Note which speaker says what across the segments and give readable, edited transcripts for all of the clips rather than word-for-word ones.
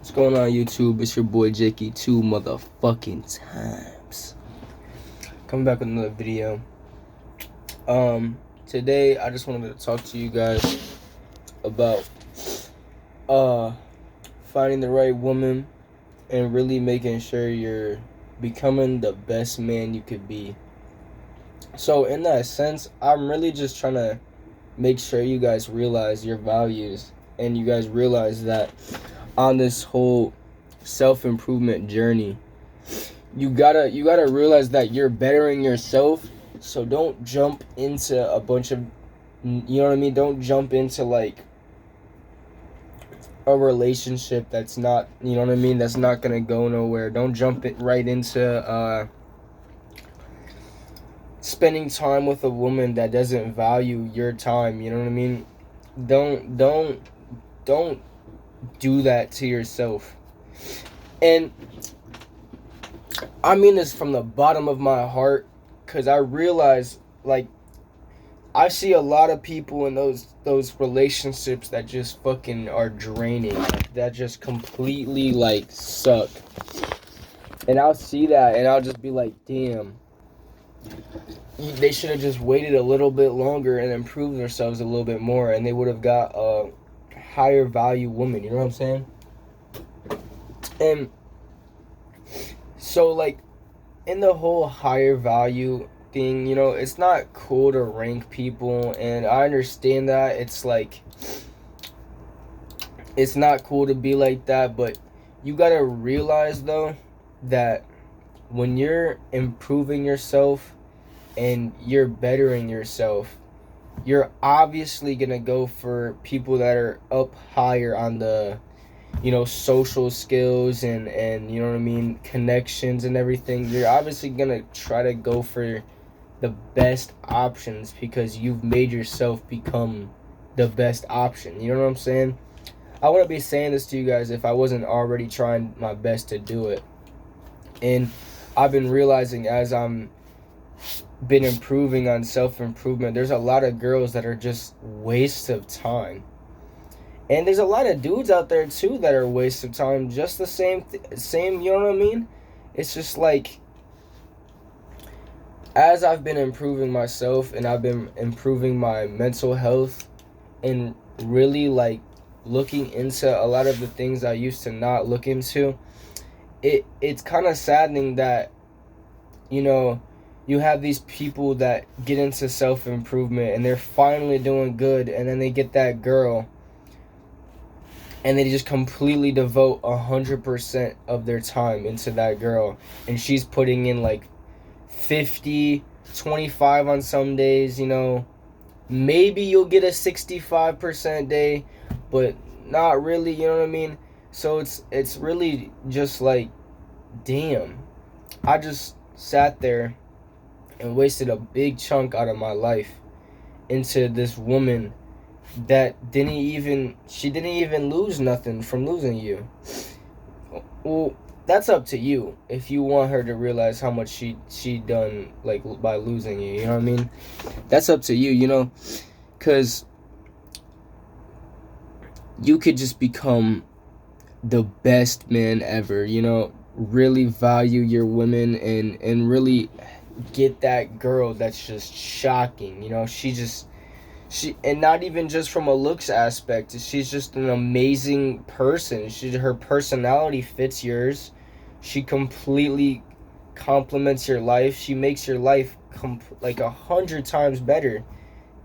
Speaker 1: What's going on, YouTube? It's your boy Jakey 2 motherfucking times. Coming back with another video. Today I just wanted to talk to you guys about finding the right woman and really making sure you're becoming the best man you could be. So in that sense, I'm really just trying to make sure you guys realize your values and you guys realize that on this whole self-improvement journey, you gotta realize that you're bettering yourself. So don't jump into a bunch of, you know what I mean, don't jump into like a relationship that's not, you know what I mean, that's not gonna go nowhere. Don't jump it right into spending time with a woman that doesn't value your time. You know what I mean? Don't do that to yourself. And I mean this from the bottom of my heart, because I realize, like, I see a lot of people in those relationships that just fucking are draining, that just completely like suck. And I'll see that and I'll just be like, damn, they should have just waited a little bit longer and improved themselves a little bit more, and they would have got a higher value woman. You know what I'm saying? And so, like, in the whole higher value thing, you know, it's not cool to rank people, and I understand that. It's like, it's not cool to be like that, but you gotta realize, though, that when you're improving yourself and you're bettering yourself, you're obviously gonna go for people that are up higher on the, you know, social skills and you know what I mean, connections and everything. You're obviously gonna try to go for the best options because you've made yourself become the best option. You know what I'm saying? I wouldn't be saying this to you guys if I wasn't already trying my best to do it. And I've been realizing as I'm been improving on self-improvement, there's a lot of girls that are just waste of time. And there's a lot of dudes out there too that are waste of time, just the same, you know what I mean? It's just like, as I've been improving myself and I've been improving my mental health and really like looking into a lot of the things I used to not look into, it's kind of saddening that, you know, you have these people that get into self-improvement and they're finally doing good, and then they get that girl and they just completely devote 100% of their time into that girl, and she's putting in like 50, 25 on some days, you know. Maybe you'll get a 65% day, but not really, you know what I mean? So it's really just like, damn, I just sat there and wasted a big chunk out of my life into this woman that didn't even lose nothing from losing you. Well, that's up to you if you want her to realize how much she done, like, by losing you. You know what I mean? That's up to you, you know, because you could just become the best man ever, you know. Really value your women and really get that girl that's just shocking, you know. She and not even just from a looks aspect, she's just an amazing person. Her personality fits yours. She completely complements your life. She makes your life like 100 times better.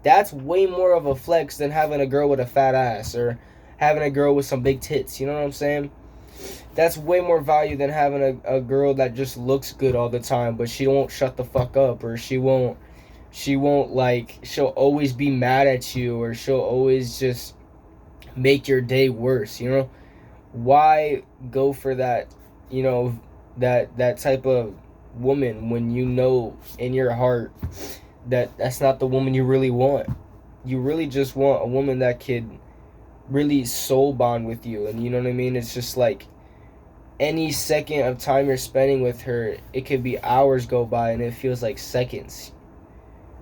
Speaker 1: That's way more of a flex than having a girl with a fat ass or having a girl with some big tits. You know what I'm saying? That's way more value than having a girl that just looks good all the time, but she won't shut the fuck up, or she won't like, she'll always be mad at you, or she'll always just make your day worse, you know? Why go for that, you know, that type of woman when you know in your heart that that's not the woman you really want? You really just want a woman that could really soul bond with you, and you know what I mean? It's just like, any second of time you're spending with her, it could be hours go by and it feels like seconds.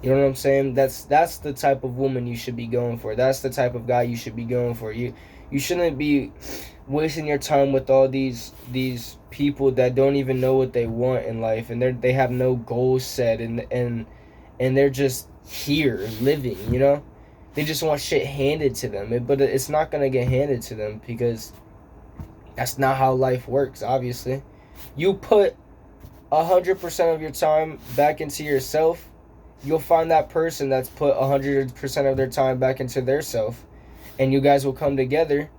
Speaker 1: You know what I'm saying? That's the type of woman you should be going for. That's the type of guy you should be going for. You shouldn't be wasting your time with all these people that don't even know what they want in life, and they have no goals set, and they're just here living, you know? They just want shit handed to them, but it's not gonna get handed to them, because that's not how life works. Obviously, you put 100% of your time back into yourself, you'll find that person that's put 100% of their time back into their self, and you guys will come together,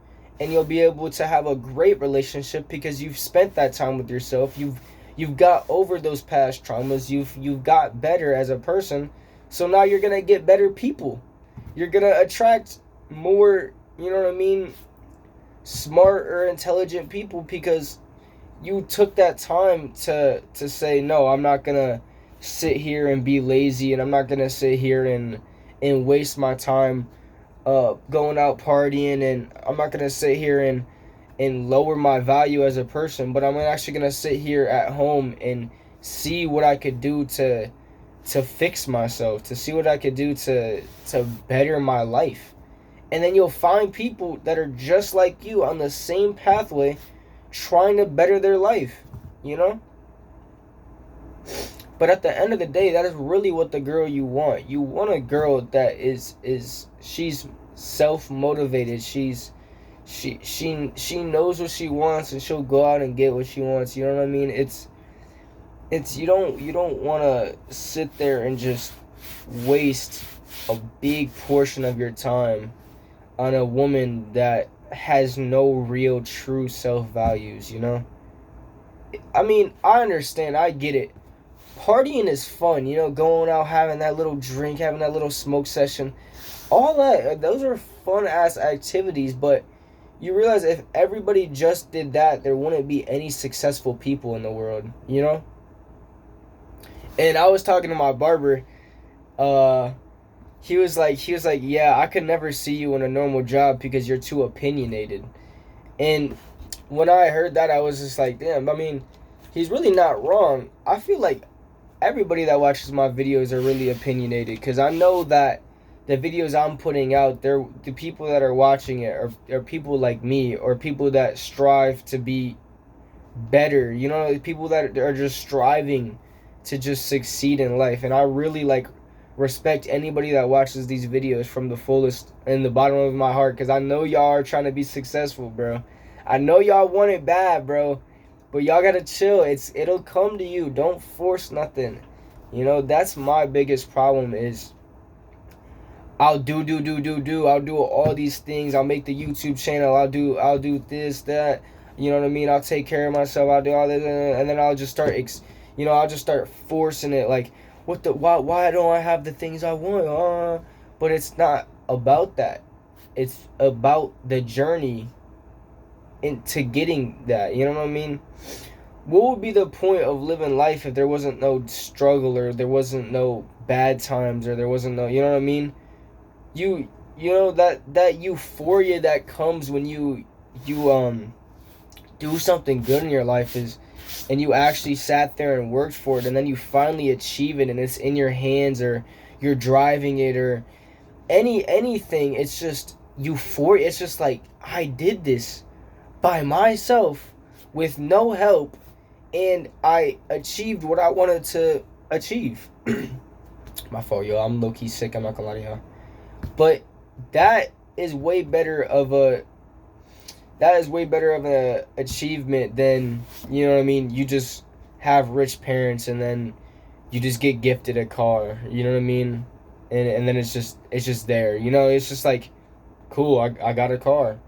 Speaker 1: and you'll be able to have a great relationship because you've spent that time with yourself. You've got over those past traumas. You've got better as a person. So now you're gonna get better people. You're gonna attract more, you know what I mean, smart or intelligent people, because you took that time to say, no, I'm not gonna sit here and be lazy, and I'm not gonna sit here and waste my time going out partying, and I'm not gonna sit here and lower my value as a person, but I'm actually gonna sit here at home and see what I could do to fix myself, to see what I could do to better my life. And then you'll find people that are just like you on the same pathway, trying to better their life, you know? But at the end of the day, that is really what the girl you want. You want a girl that is she's self-motivated. She knows what she wants, and she'll go out and get what she wants. You know what I mean? It's you don't want to sit there and just waste a big portion of your time on a woman that has no real true self-values, you know? I mean, I understand, I get it. Partying is fun, you know, going out, having that little drink, having that little smoke session. All that, those are fun-ass activities, but you realize if everybody just did that, there wouldn't be any successful people in the world, you know? And I was talking to my barber, he was like, yeah, I could never see you in a normal job because you're too opinionated. And when I heard that, I was just like, damn, I mean, he's really not wrong. I feel like everybody that watches my videos are really opinionated, because I know that the videos I'm putting out, the people that are watching it are people like me, or people that strive to be better, you know, people that are just striving to just succeed in life. And I really respect anybody that watches these videos from the fullest, in the bottom of my heart, because I know y'all are trying to be successful, bro. I know y'all want it bad, bro, but y'all gotta chill. It'll come to you. Don't force nothing. You know, that's my biggest problem is I'll do. I'll do all these things. I'll make the YouTube channel. I'll do this, that. You know what I mean? I'll take care of myself. I'll do all this, and then I'll just start, I'll just start forcing it. Like, why don't I have the things I want? But it's not about that. It's about the journey into getting that. You know what I mean? What would be the point of living life if there wasn't no struggle, or there wasn't no bad times, or there wasn't no, you know what I mean? You know that euphoria that comes when you do something good in your life and you actually sat there and worked for it, and then you finally achieve it, and it's in your hands, or you're driving it, or anything. It's just euphoria. It's just like, I did this by myself with no help, and I achieved what I wanted to achieve. My fault, yo. I'm low-key sick. I'm not gonna lie to y'all. But that is way better of an achievement than, you know what I mean, you just have rich parents and then you just get gifted a car, you know what I mean? And then it's just there, you know? It's just like, cool, I got a car.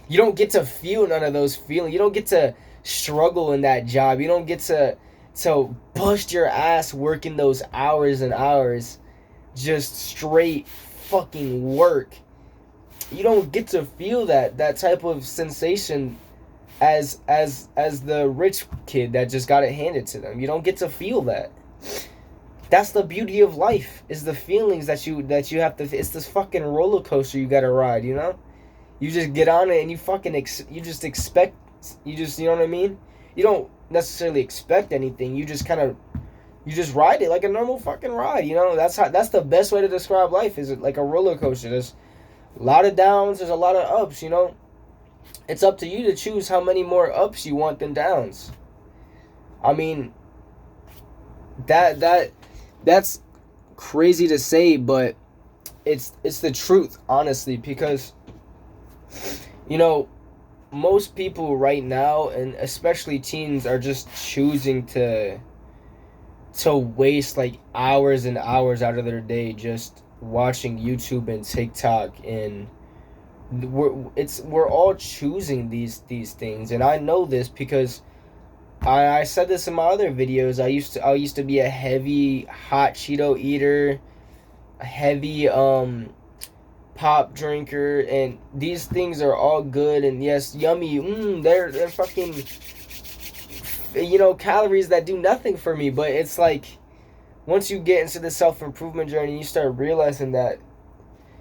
Speaker 1: You don't get to feel none of those feelings. You don't get to struggle in that job. You don't get to bust your ass working those hours and hours, just straight fucking work. You don't get to feel that type of sensation as the rich kid that just got it handed to them. You don't get to feel that. That's the beauty of life, is the feelings that you have to. It's this fucking roller coaster you gotta ride, you know? You just get on it and you fucking you just expect, you know what I mean? You don't necessarily expect anything. You just ride it like a normal fucking ride, you know? That's the best way to describe life, is like a roller coaster. There's a lot of downs, there's a lot of ups, you know? It's up to you to choose how many more ups you want than downs. I mean, that's crazy to say, but it's the truth, honestly, because you know, most people right now, and especially teens, are just choosing to waste like hours and hours out of their day just watching YouTube and TikTok, and we're all choosing these things. And I know this because I said this in my other videos. I used to be a heavy hot Cheeto eater, a heavy pop drinker, and these things are all good and yes, yummy. They're fucking, calories that do nothing for me. But it's like, once you get into the self-improvement journey, you start realizing that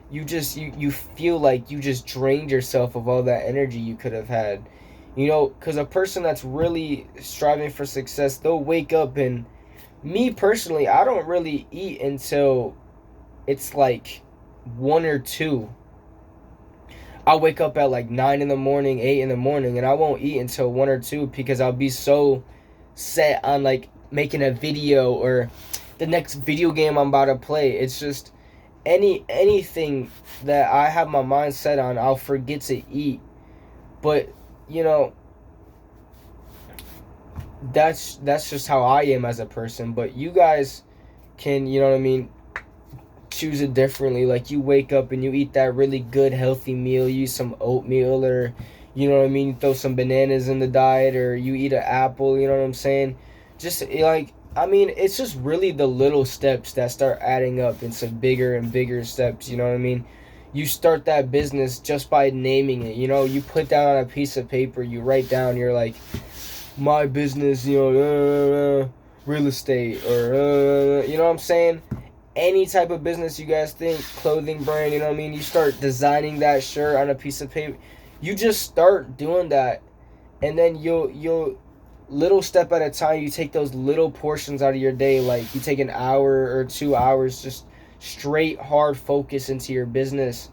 Speaker 1: you feel like you just drained yourself of all that energy you could have had. Because a person that's really striving for success, they'll wake up, and me personally, I don't really eat until it's like 1 or 2. I'll wake up at like 9 in the morning, 8 in the morning, and I won't eat until 1 or 2 because I'll be so set on like making a video or the next video game I'm about to play. It's just anything that I have my mind set on, I'll forget to eat. But that's just how I am as a person. But you guys can, choose it differently. Like, you wake up and you eat that really good healthy meal. You eat some oatmeal, or you throw some bananas in the diet, or you eat an apple. You know what I'm saying? Just like, it's just really the little steps that start adding up into bigger and bigger steps. You know what I mean? You start that business just by naming it. You put down on a piece of paper, you write down, you're like, my business, real estate, or you know what I'm saying? Any type of business you guys think, clothing brand, you know what I mean? You start designing that shirt on a piece of paper. You just start doing that, and then you'll little step at a time, you take those little portions out of your day. Like, you take an hour or 2 hours, just straight hard focus into your business.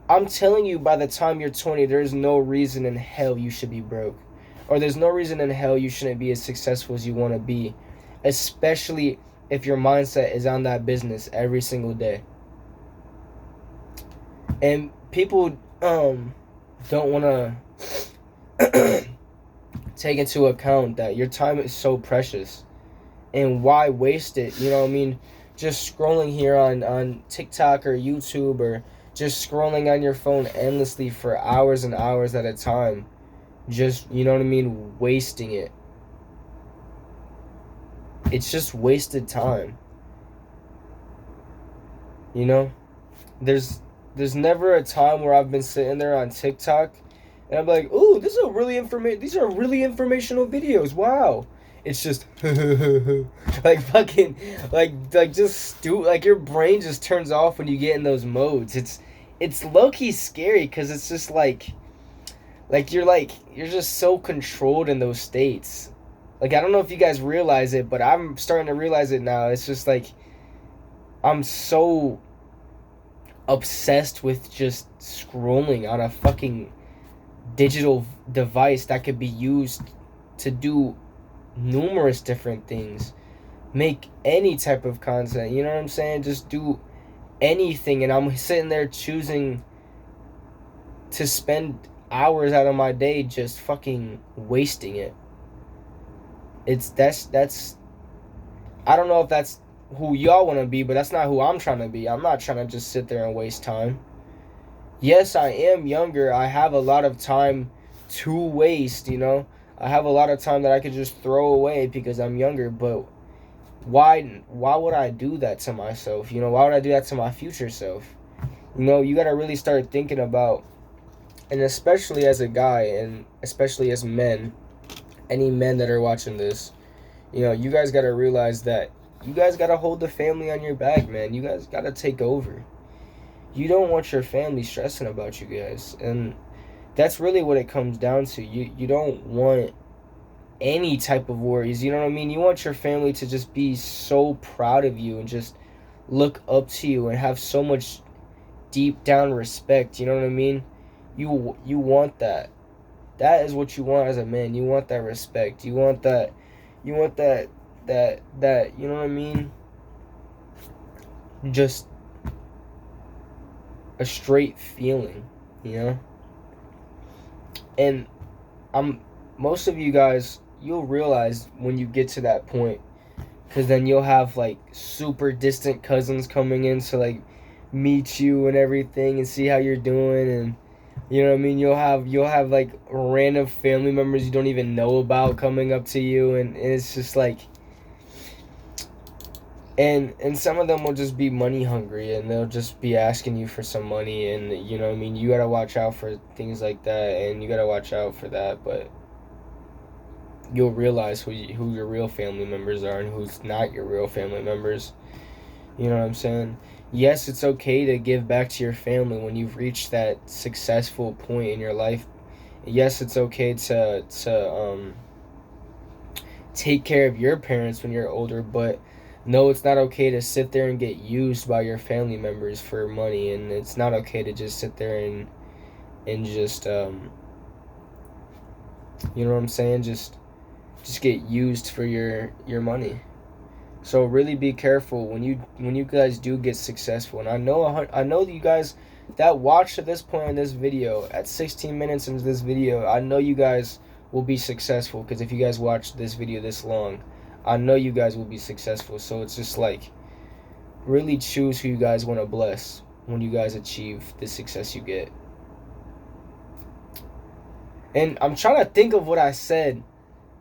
Speaker 1: I'm telling you, by the time you're 20, there's no reason in hell you should be broke, or there's no reason in hell you shouldn't be as successful as you want to be, especially if your mindset is on that business every single day. And people don't want to take into account that your time is so precious, and why waste it? Just scrolling here on TikTok or YouTube, or just scrolling on your phone endlessly for hours and hours at a time, just wasting it. It's just wasted time. There's never a time where I've been sitting there on TikTok and I'm like, ooh, these are really informational videos. Wow. It's just like fucking like just like your brain just turns off when you get in those modes. It's low-key scary, because it's just like you're just so controlled in those states. Like, I don't know if you guys realize it, but I'm starting to realize it now. It's just like, I'm so obsessed with just scrolling on a fucking digital device that could be used to do numerous different things. Make any type of content, you know what I'm saying? Just do anything, and I'm sitting there choosing to spend hours out of my day just fucking wasting it. That's I don't know if that's who y'all want to be, but that's not who I'm trying to be. I'm not trying to just sit there and waste time. Yes, I am younger. I have a lot of time to waste, I have a lot of time that I could just throw away because I'm younger, but why would I do that to myself? Why would I do that to my future self? You got to really start thinking about, and especially as a guy, and especially as men, any men that are watching this, you guys got to realize that you guys got to hold the family on your back, man. You guys got to take over. You don't want your family stressing about you guys, and that's really what it comes down to. You don't want any type of worries, you know what I mean? You want your family to just be so proud of you and just look up to you and have so much deep down respect, you know what I mean? You want that. That is what you want as a man. You want that respect. You want that. You want that. You know what I mean? Just a straight feeling. You know. And most of you guys, you'll realize when you get to that point, because then you'll have like super distant cousins coming in to like meet you and everything and see how you're doing, and you know what I mean. You'll have like random family members you don't even know about coming up to you, and it's just like, and some of them will just be money hungry, and they'll just be asking you for some money, and you know what I mean. You gotta watch out for things like that, and you gotta watch out for that, but you'll realize who your real family members are and who's not your real family members. You know what I'm saying? Yes, it's okay to give back to your family when you've reached that successful point in your life. Yes, it's okay to take care of your parents when you're older, but no, it's not okay to sit there and get used by your family members for money, and it's not okay to just sit there and just you know what I'm saying? Just get used for your money. So really be careful when you guys do get successful. And I know you guys that watched at this point in this video, at 16 minutes into this video, I know you guys will be successful, because if you guys watched this video this long, I know you guys will be successful. So it's just like, really choose who you guys want to bless when you guys achieve the success you get. And I'm trying to think of what I said.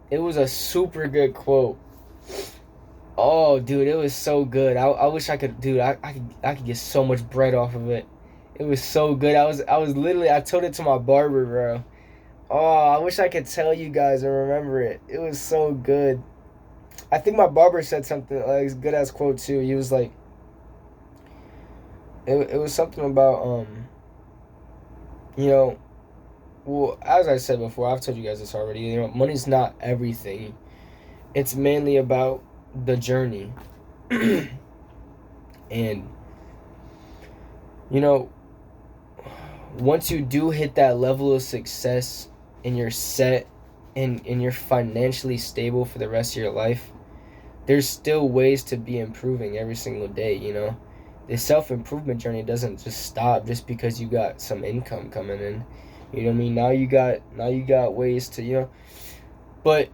Speaker 1: It was a super good quote. Oh, dude, it was so good. I wish I could, dude. I could get so much bread off of it. It was so good. I was literally, I told it to my barber, bro. Oh, I wish I could tell you guys and remember it. It was so good. I think my barber said something like good ass quote too. He was like, it was something about you know, well, as I said before, I've told you guys this already. You know, money's not everything. It's mainly about the journey. And you know, once you do hit that level of success and you're set and you're financially stable for the rest of your life, there's still ways to be improving every single day. You know, the self-improvement journey doesn't just stop just because you got some income coming in. You know what I mean? Now you got ways to, you know. But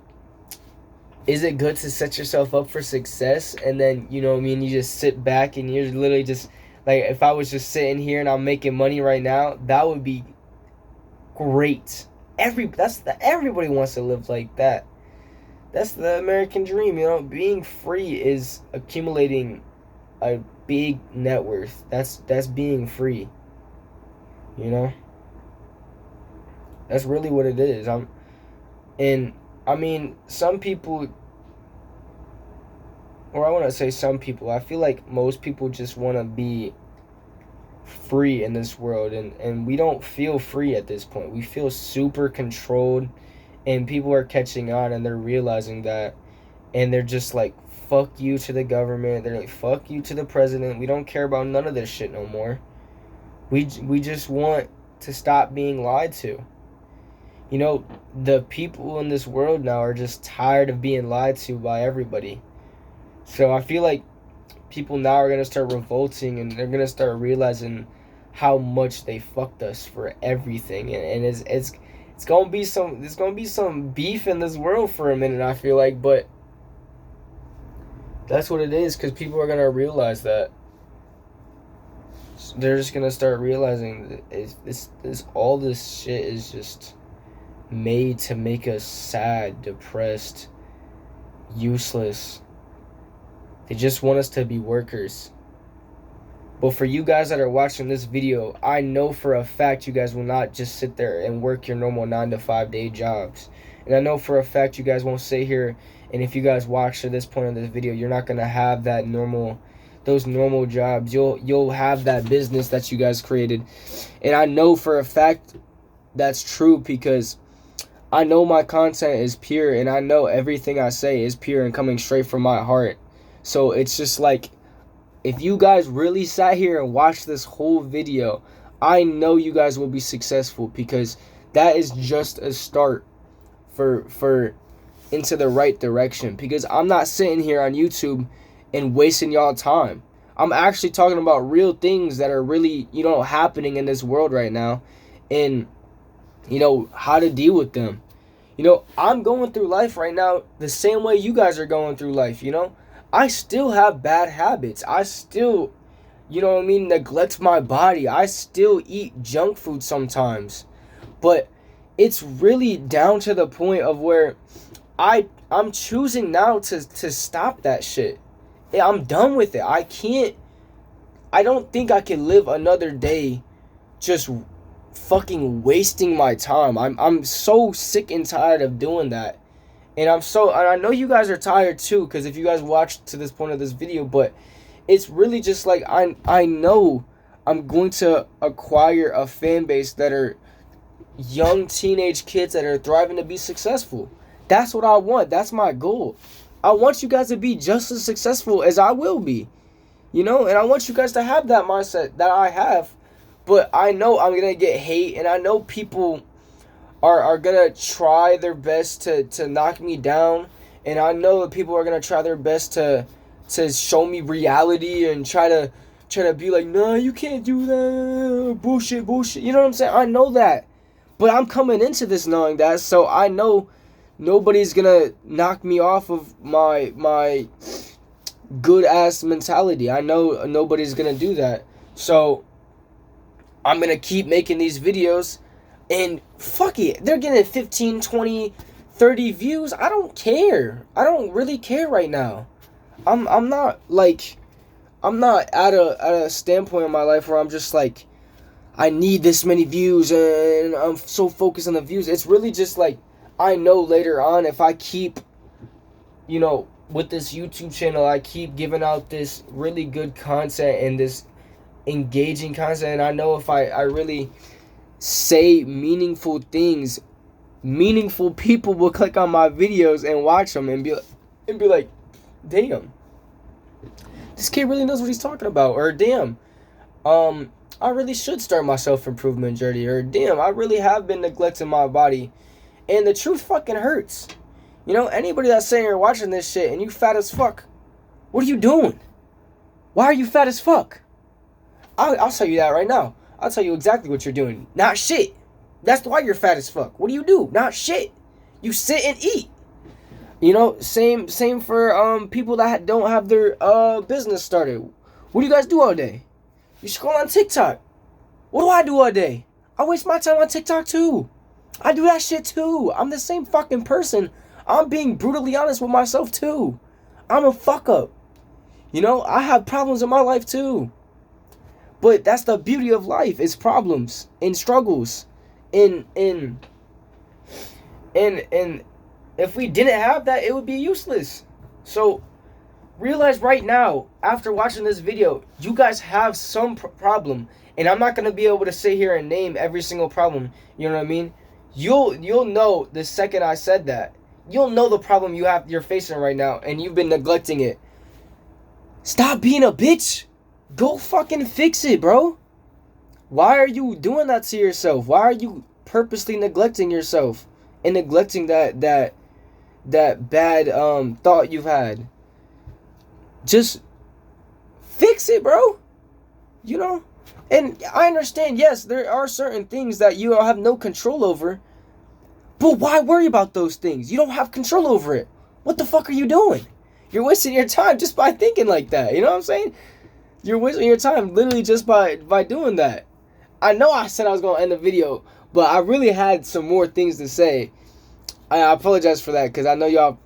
Speaker 1: is it good to set yourself up for success and then, you know what I mean, you just sit back and you're literally just like, if I was just sitting here and I'm making money right now, that would be great. Everybody wants to live like that. That's the American dream, you know. Being free is accumulating a big net worth. That's being free. You know? That's really what it is. I mean, some people, or I want to say some people, I feel like most people just want to be free in this world, and we don't feel free at this point. We feel super controlled, and people are catching on, and they're realizing that, and they're just like, fuck you to the government. They're like, fuck you to the president. We don't care about none of this shit no more. We just want to stop being lied to. You know, the people in this world now are just tired of being lied to by everybody. So I feel like people now are going to start revolting, and they're going to start realizing how much they fucked us for everything. And it's going to be some beef in this world for a minute, I feel like, but that's what it is, cuz people are going to realize that. They're just going to start realizing that all this shit is just made to make us sad, depressed, useless. They just want us to be workers. But for you guys that are watching this video, I know for a fact you guys will not just sit there and work your normal 9-to-5 day jobs. And I know for a fact you guys won't sit here, and if you guys watch to this point in this video, you're not gonna have those normal jobs. You'll have that business that you guys created. And I know for a fact that's true, because I know my content is pure, and I know everything I say is pure and coming straight from my heart. So it's just like, if you guys really sat here and watched this whole video, I know you guys will be successful, because that is just a start for into the right direction. Because I'm not sitting here on YouTube and wasting y'all time. I'm actually talking about real things that are really, happening in this world right now, and how to deal with them. I'm going through life right now the same way you guys are going through life. I still have bad habits. I still, neglect my body. I still eat junk food sometimes. But it's really down to the point of where I'm choosing now to stop that shit. I'm done with it. I don't think I can live another day just fucking wasting my time. I'm so sick and tired of doing that. And I know you guys are tired too, because if you guys watched to this point of this video, but it's really just like, I know I'm going to acquire a fan base that are young teenage kids that are thriving to be successful. That's what I want. That's my goal. I want you guys to be just as successful as I will be. And I want you guys to have that mindset that I have. But I know I'm going to get hate, and I know people are going to try their best to knock me down. And I know that people are going to try their best to show me reality and try to be like, nah, you can't do that. Bullshit. You know what I'm saying? I know that. But I'm coming into this knowing that, so I know nobody's going to knock me off of my good ass mentality. I know nobody's going to do that. So I'm going to keep making these videos, and fuck it. They're getting 15, 20, 30 views. I don't care. I don't really care right now. I'm not at a standpoint in my life where I'm just like, I need this many views and I'm so focused on the views. It's really just like, I know later on, if I keep, with this YouTube channel, I keep giving out this really good content and this engaging content, and I know if I really say meaningful things, meaningful people will click on my videos and watch them and be like, damn, this kid really knows what he's talking about, or damn, I really should start my self-improvement journey, or damn, I really have been neglecting my body, and the truth fucking hurts. Anybody that's saying you're watching this shit and you fat as fuck, what are you doing? Why are you fat as fuck? I'll tell you that right now. I'll tell you exactly what you're doing. Not shit. That's why you're fat as fuck. What do you do? Not shit. You sit and eat. Same for people that don't have their business started. What do you guys do all day? You scroll on TikTok. What do I do all day? I waste my time on TikTok too. I do that shit too. I'm the same fucking person. I'm being brutally honest with myself too. I'm a fuck up. I have problems in my life too. But that's the beauty of life, is problems and struggles. And if we didn't have that, it would be useless. So realize right now, after watching this video, you guys have some problem. And I'm not going to be able to sit here and name every single problem. You know what I mean? You'll know the second I said that. You'll know the problem you're facing right now, and you've been neglecting it. Stop being a bitch. Go fucking fix it, bro. Why are you doing that to yourself? Why are you purposely neglecting yourself and neglecting that bad thought you've had? Just fix it, bro. And I understand, yes, there are certain things that you have no control over. But why worry about those things? You don't have control over it. What the fuck are you doing? You're wasting your time just by thinking like that. You know what I'm saying? You're wasting your time literally just by doing that. I know I said I was going to end the video, but I really had some more things to say. I apologize for that, because I know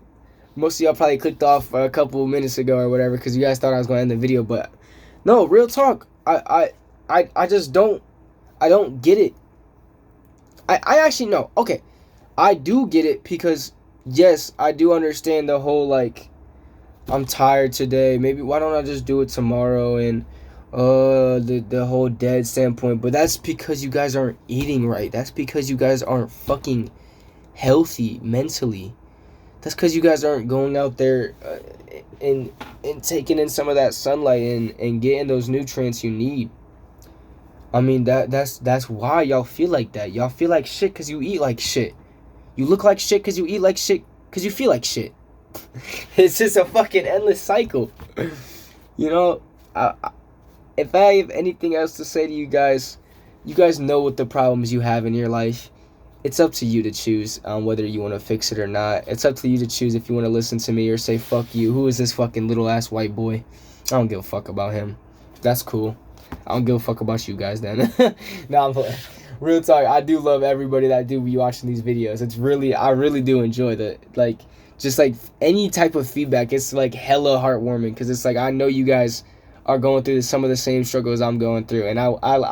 Speaker 1: most of y'all probably clicked off a couple of minutes ago or whatever, because you guys thought I was going to end the video. But no, real talk. I just don't get it. I actually know. Okay. I do get it, because yes, I do understand the whole like, I'm tired today, maybe why don't I just do it tomorrow, and the whole dead standpoint. But that's because you guys aren't eating right. That's because you guys aren't fucking healthy mentally. That's because you guys aren't going out there and taking in some of that sunlight and getting those nutrients you need. I mean, that's why y'all feel like that. Y'all feel like shit because you eat like shit. You look like shit because you eat like shit because you feel like shit. It's just a fucking endless cycle. You know, if I have anything else to say to you guys know what the problems you have in your life. It's up to you to choose whether you want to fix it or not. It's up to you to choose if you want to listen to me or say fuck you. Who is this fucking little ass white boy? I don't give a fuck about him. That's cool. I don't give a fuck about you guys then. Nah, I'm playing. Real talk. I do love everybody that do be watching these videos. I really do enjoy the just like any type of feedback. It's like hella heartwarming because it's like I know you guys are going through some of the same struggles I'm going through, and I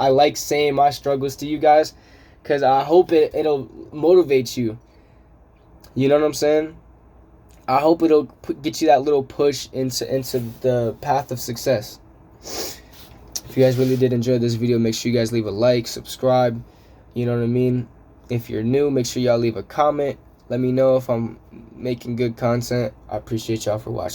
Speaker 1: like saying my struggles to you guys because I hope it'll motivate you. You know what I'm saying? I hope it'll get you that little push into the path of success. If you guys really did enjoy this video, make sure you guys leave a like, subscribe. You know what I mean? If you're new, make sure y'all leave a comment. Let me know if I'm making good content. I appreciate y'all for watching.